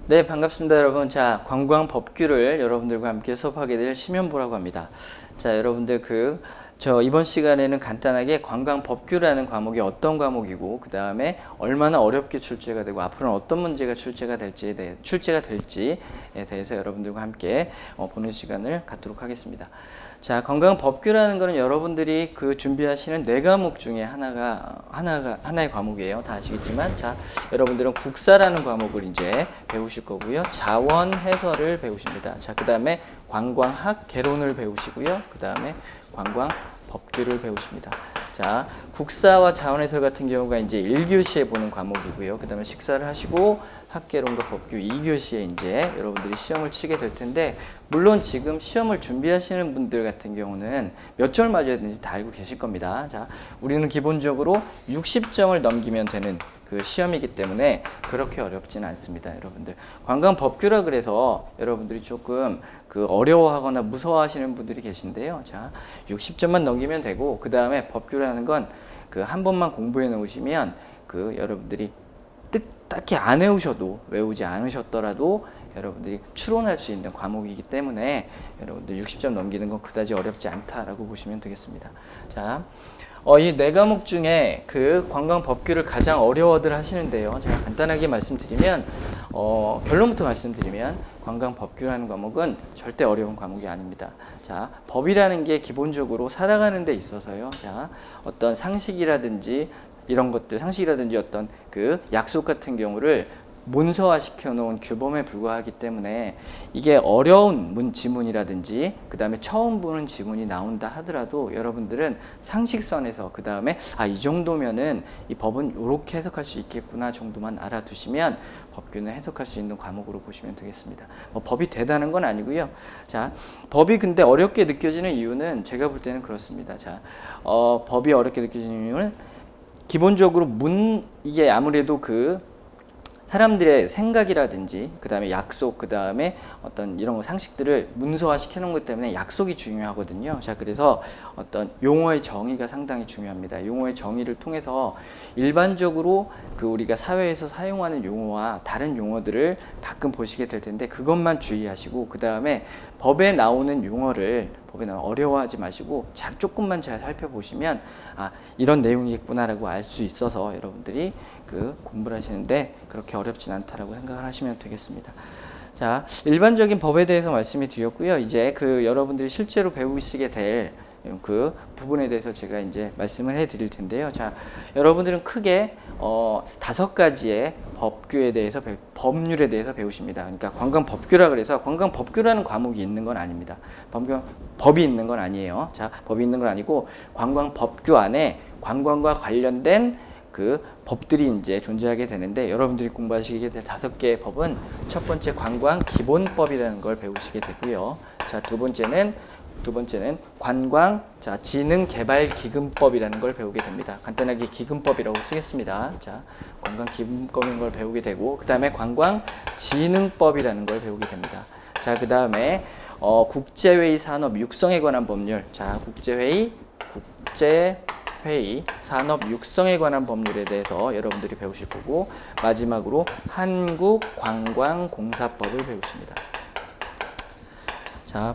네, 반갑습니다, 여러분. 자, 관광법규를 여러분들과 함께 수업하게 될 심연보라고 합니다. 자, 여러분들 이번 시간에는 간단하게 관광법규라는 과목이 어떤 과목이고, 그 다음에 얼마나 어렵게 출제가 되고, 앞으로는 어떤 문제가 출제가 될지에 대해서 여러분들과 함께 보는 시간을 갖도록 하겠습니다. 자, 관광법규라는 거는 여러분들이 준비하시는 네 과목 중에 하나의 과목이에요. 다 아시겠지만, 자, 여러분들은 국사라는 과목을 이제 배우실 거고요. 자원 해설을 배우십니다. 자, 그 다음에 관광학 개론을 배우시고요. 그 다음에 관광법규를 배우십니다. 자, 국사와 자원해설 같은 경우가 이제 1교시에 보는 과목이고요. 그 다음에 식사를 하시고 학개론과 법규 2교시에 이제 여러분들이 시험을 치게 될 텐데, 물론 지금 시험을 준비하시는 분들 같은 경우는 몇 절 맞아야 되는지 다 알고 계실 겁니다. 자, 우리는 기본적으로 60점을 넘기면 되는 시험이기 때문에 그렇게 어렵지는 않습니다, 여러분들. 관광법규라 그래서 여러분들이 조금 어려워하거나 무서워하시는 분들이 계신데요. 자, 60점만 넘기면 되고, 그 다음에 법규라는 건 한 번만 공부해 놓으시면 여러분들이 딱히 안 외우지 않으셨더라도 여러분들이 추론할 수 있는 과목이기 때문에 여러분들 60점 넘기는 건 그다지 어렵지 않다라고 보시면 되겠습니다. 자, 이 네 과목 중에 관광법규를 가장 어려워들 하시는데요. 제가 간단하게 말씀드리면, 결론부터 말씀드리면, 관광법규라는 과목은 절대 어려운 과목이 아닙니다. 자, 법이라는 게 기본적으로 살아가는 데 있어서요. 자, 어떤 상식이라든지 어떤 약속 같은 경우를 문서화 시켜놓은 규범에 불과하기 때문에, 이게 어려운 지문이라든지 그 다음에 처음 보는 지문이 나온다 하더라도 여러분들은 상식선에서 그 다음에 이 정도면은 이 법은 이렇게 해석할 수 있겠구나 정도만 알아두시면 법규는 해석할 수 있는 과목으로 보시면 되겠습니다. 법이 대단한 건 아니고요. 자, 법이 근데 어렵게 느껴지는 이유는 제가 볼 때는 그렇습니다. 자, 법이 어렵게 느껴지는 이유는 기본적으로 이게 아무래도 사람들의 생각이라든지 그 다음에 약속, 그 다음에 어떤 이런 상식들을 문서화 시켜놓은 것 때문에 약속이 중요하거든요. 자, 그래서 어떤 용어의 정의가 상당히 중요합니다. 용어의 정의를 통해서 일반적으로 우리가 사회에서 사용하는 용어와 다른 용어들을 가끔 보시게 될 텐데, 그것만 주의하시고, 그 다음에 법에 나오는 용어를 어려워하지 마시고 조금만 잘 살펴보시면 이런 내용이겠구나라고 알 수 있어서 여러분들이 공부를 하시는데 그렇게 어렵진 않다라고 생각을 하시면 되겠습니다. 자, 일반적인 법에 대해서 말씀을 드렸고요. 이제 여러분들이 실제로 배우시게 될 부분에 대해서 제가 이제 말씀을 해 드릴 텐데요. 자, 여러분들은 크게 5가지의 법률에 대해서 배우십니다. 그러니까 관광법규라 그래서 관광법규라는 과목이 있는 건 아닙니다. 법이 있는 건 아니에요. 자, 법이 있는 건 아니고 관광법규 안에 관광과 관련된 법들이 이제 존재하게 되는데, 여러분들이 공부하시게 될 5개의 법은, 첫 번째 관광기본법이라는 걸 배우시게 되고요. 자, 두 번째는 관광진흥개발기금법이라는 걸 배우게 됩니다. 간단하게 기금법이라고 쓰겠습니다. 자, 관광기금법인 걸 배우게 되고, 그 다음에 관광진흥법이라는 걸 배우게 됩니다. 자, 그 다음에 국제회의 산업 육성에 관한 법률. 자, 국제회의 산업 육성에 관한 법률에 대해서 여러분들이 배우실 거고, 마지막으로 한국관광공사법을 배우십니다. 자,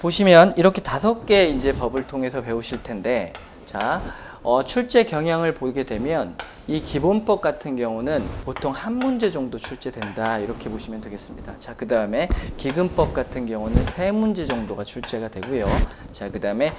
보시면 이렇게 5개 이제 법을 통해서 배우실 텐데, 자, 출제 경향을 보게 되면 이 기본법 같은 경우는 보통 한 문제 정도 출제된다, 이렇게 보시면 되겠습니다. 자, 그 다음에 기금법 같은 경우는 3문제 정도가 출제가 되고요. 자, 그 다음에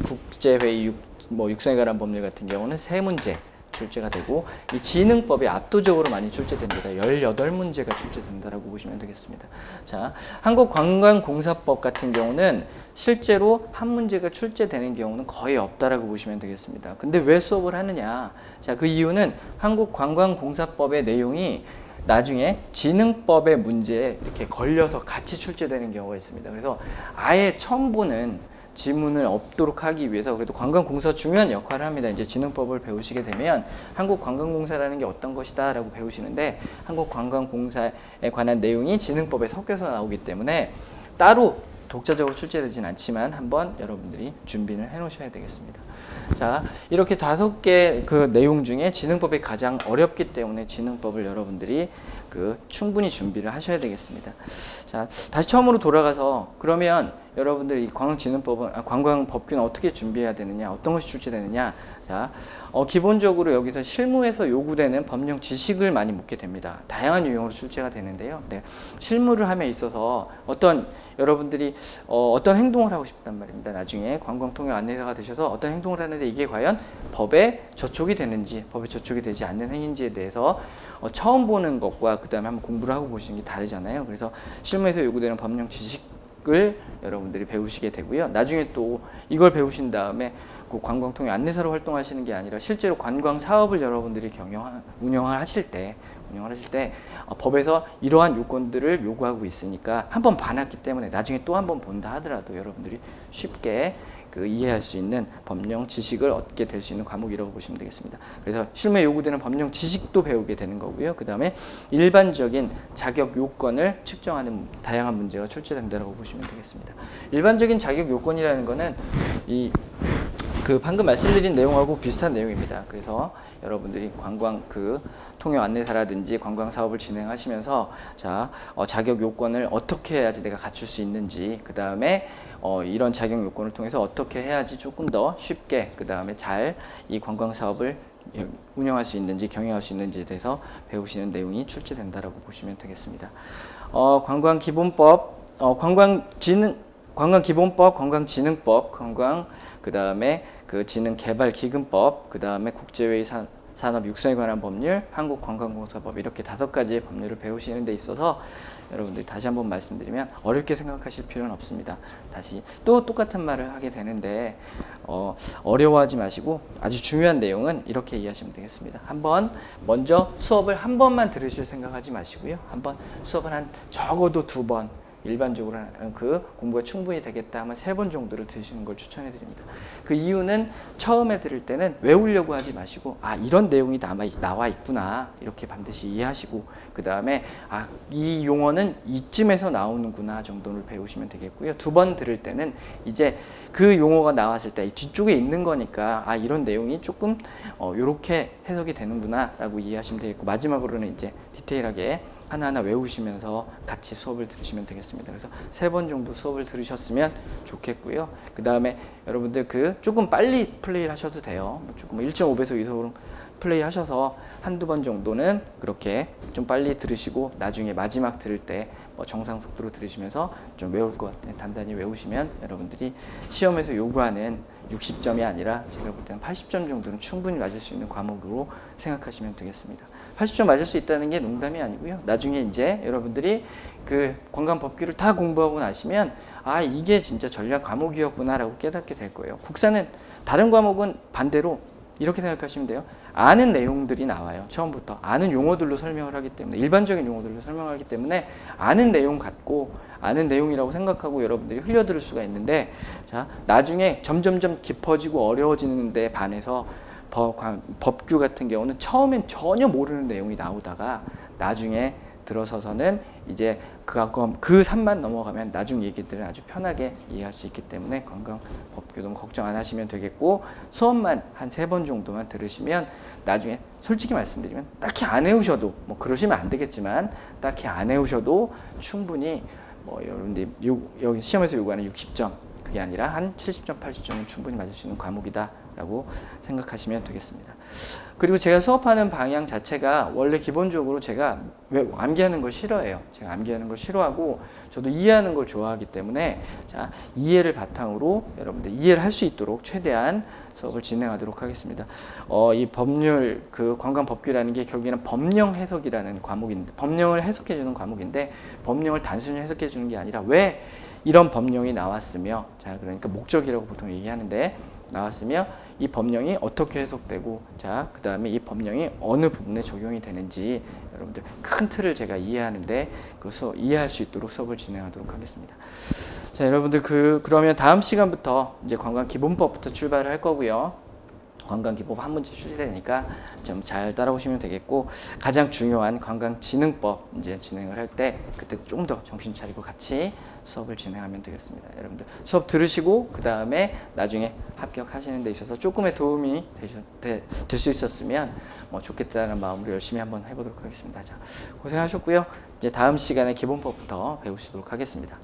국제회의 육성에 관한 법률 같은 경우는 3문제 출제가 되고, 이 진흥법이 압도적으로 많이 출제됩니다. 18문제가 출제된다라고 보시면 되겠습니다. 자, 한국관광공사법 같은 경우는 실제로 한 문제가 출제되는 경우는 거의 없다라고 보시면 되겠습니다. 근데 왜 수업을 하느냐? 자, 그 이유는 한국관광공사법의 내용이 나중에 진흥법의 문제에 이렇게 걸려서 같이 출제되는 경우가 있습니다. 그래서 아예 처음 보는 지문을 없도록 하기 위해서, 그래도 관광공사 중요한 역할을 합니다. 이제 진흥법을 배우시게 되면 한국관광공사라는 게 어떤 것이다 라고 배우시는데, 한국관광공사에 관한 내용이 진흥법에 섞여서 나오기 때문에 따로 독자적으로 출제되진 않지만 한번 여러분들이 준비를 해 놓으셔야 되겠습니다. 자, 이렇게 5개 그 내용 중에 지능법이 가장 어렵기 때문에 지능법을 여러분들이 충분히 준비를 하셔야 되겠습니다. 자, 다시 처음으로 돌아가서 그러면 여러분들 이 관광법규는 어떻게 준비해야 되느냐, 어떤 것이 출제되느냐. 자, 기본적으로 여기서 실무에서 요구되는 법령 지식을 많이 묻게 됩니다. 다양한 유형으로 출제가 되는데요. 네, 실무를 함에 있어서 여러분들이 어떤 행동을 하고 싶단 말입니다. 나중에 관광통역 안내사가 되셔서 어떤 행동을 하는데 이게 과연 법에 저촉이 되는지, 법에 저촉이 되지 않는 행위인지에 대해서 처음 보는 것과 그 다음에 한번 공부를 하고 보시는 게 다르잖아요. 그래서 실무에서 요구되는 법령 지식을 여러분들이 배우시게 되고요. 나중에 또 이걸 배우신 다음에 그 관광통역 안내사로 활동하시는 게 아니라 실제로 관광 사업을 여러분들이 운영을 하실 때 법에서 이러한 요건들을 요구하고 있으니까 한 번 봐놨기 때문에 나중에 또 한 번 본다 하더라도 여러분들이 쉽게 이해할 수 있는 법령 지식을 얻게 될 수 있는 과목이라고 보시면 되겠습니다. 그래서 실무에 요구되는 법령 지식도 배우게 되는 거고요. 그 다음에 일반적인 자격 요건을 측정하는 다양한 문제가 출제된다고 보시면 되겠습니다. 일반적인 자격 요건이라는 거는 방금 말씀드린 내용하고 비슷한 내용입니다. 그래서 여러분들이 관광 통역 안내사라든지 관광 사업을 진행하시면서 자격 요건을 어떻게 해야지 내가 갖출 수 있는지, 그 다음에 이런 자격 요건을 통해서 어떻게 해야지 조금 더 쉽게 그 다음에 잘 이 관광 사업을 운영할 수 있는지 경영할 수 있는지에 대해서 배우시는 내용이 출제된다라고 보시면 되겠습니다. 관광기본법, 관광기본법, 관광진흥법, 그 다음에 진흥개발기금법, 그 다음에 국제회의 산업 육성에 관한 법률, 한국관광공사법, 이렇게 5가지의 법률을 배우시는 데 있어서 여러분들이 다시 한번 말씀드리면 어렵게 생각하실 필요는 없습니다. 다시 또 똑같은 말을 하게 되는데 어려워하지 마시고 아주 중요한 내용은 이렇게 이해하시면 되겠습니다. 먼저 수업을 한 번만 들으실 생각하지 마시고요. 수업을 한 적어도 2번, 일반적으로 공부가 충분히 되겠다 하면 3번 정도를 드시는 걸 추천해 드립니다. 그 이유는 처음에 들을 때는 외우려고 하지 마시고 이런 내용이 나와 있구나 이렇게 반드시 이해하시고, 그 다음에 이 용어는 이쯤에서 나오는구나 정도를 배우시면 되겠고요. 2번 들을 때는 이제 그 용어가 나왔을 때 뒤쪽에 있는 거니까 이런 내용이 조금 이렇게 해석이 되는구나 라고 이해하시면 되겠고, 마지막으로는 이제 디테일하게 하나하나 외우시면서 같이 수업을 들으시면 되겠습니다. 그래서 3번 정도 수업을 들으셨으면 좋겠고요. 그 다음에 여러분들 조금 빨리 플레이를 하셔도 돼요. 조금 1.5배속 이속으로 플레이 하셔서 한두 번 정도는 그렇게 좀 빨리 들으시고 나중에 마지막 들을 때 정상 속도로 들으시면서 좀 외울 것 같아요. 단단히 외우시면 여러분들이 시험에서 요구하는 60점이 아니라 제가 볼 때는 80점 정도는 충분히 맞을 수 있는 과목으로 생각하시면 되겠습니다. 80점 맞을 수 있다는 게 농담이 아니고요. 나중에 이제 여러분들이 관광법규를 다 공부하고 나시면 이게 진짜 전략 과목이었구나 라고 깨닫게 될 거예요. 국사는 다른 과목은 반대로 이렇게 생각하시면 돼요. 아는 내용들이 나와요. 처음부터 아는 용어들로 설명을 하기 때문에, 일반적인 용어들로 설명하기 때문에 아는 내용 같고 아는 내용이라고 생각하고 여러분들이 흘려들을 수가 있는데, 나중에 점점점 깊어지고 어려워지는 데 반해서 법규 같은 경우는 처음엔 전혀 모르는 내용이 나오다가 나중에 들어서서는 이제 그 산만 넘어가면 나중 얘기들은 아주 편하게 이해할 수 있기 때문에 관광법규도 걱정 안 하시면 되겠고, 수업만 한 3번 정도만 들으시면 나중에 솔직히 말씀드리면 딱히 안 외우셔도 그러시면 안 되겠지만 딱히 안 외우셔도 충분히 여러분들이 여기 시험에서 요구하는 60점 그게 아니라 한 70점, 80점은 충분히 맞을 수 있는 과목이다 라고 생각하시면 되겠습니다. 그리고 제가 수업하는 방향 자체가 원래 기본적으로 제가 암기하는 걸 싫어해요. 제가 암기하는 걸 싫어하고 저도 이해하는 걸 좋아하기 때문에 이해를 바탕으로 여러분들 이해를 할 수 있도록 최대한 수업을 진행하도록 하겠습니다. 이 법률 관광법규라는 게 결국에는 법령 해석이라는 과목인데, 법령을 해석해 주는 과목인데 법령을 단순히 해석해 주는 게 아니라 왜 이런 법령이 나왔으며, 그러니까 목적이라고 보통 얘기하는데 나왔으며 이 법령이 어떻게 해석되고 그 다음에 이 법령이 어느 부분에 적용이 되는지 여러분들 큰 틀을 제가 이해하는데 이해할 수 있도록 수업을 진행하도록 하겠습니다. 여러분들 그러면 다음 시간부터 이제 관광기본법부터 출발을 할 거고요. 관광기법 한 문제 출제되니까 좀 잘 따라오시면 되겠고, 가장 중요한 관광진흥법 이제 진행을 할 때 그때 좀 더 정신 차리고 같이 수업을 진행하면 되겠습니다. 여러분들 수업 들으시고 그 다음에 나중에 합격하시는 데 있어서 조금의 도움이 될 수 있었으면 뭐 좋겠다는 마음으로 열심히 한번 해보도록 하겠습니다. 자, 고생하셨고요. 이제 다음 시간에 기본법부터 배우시도록 하겠습니다.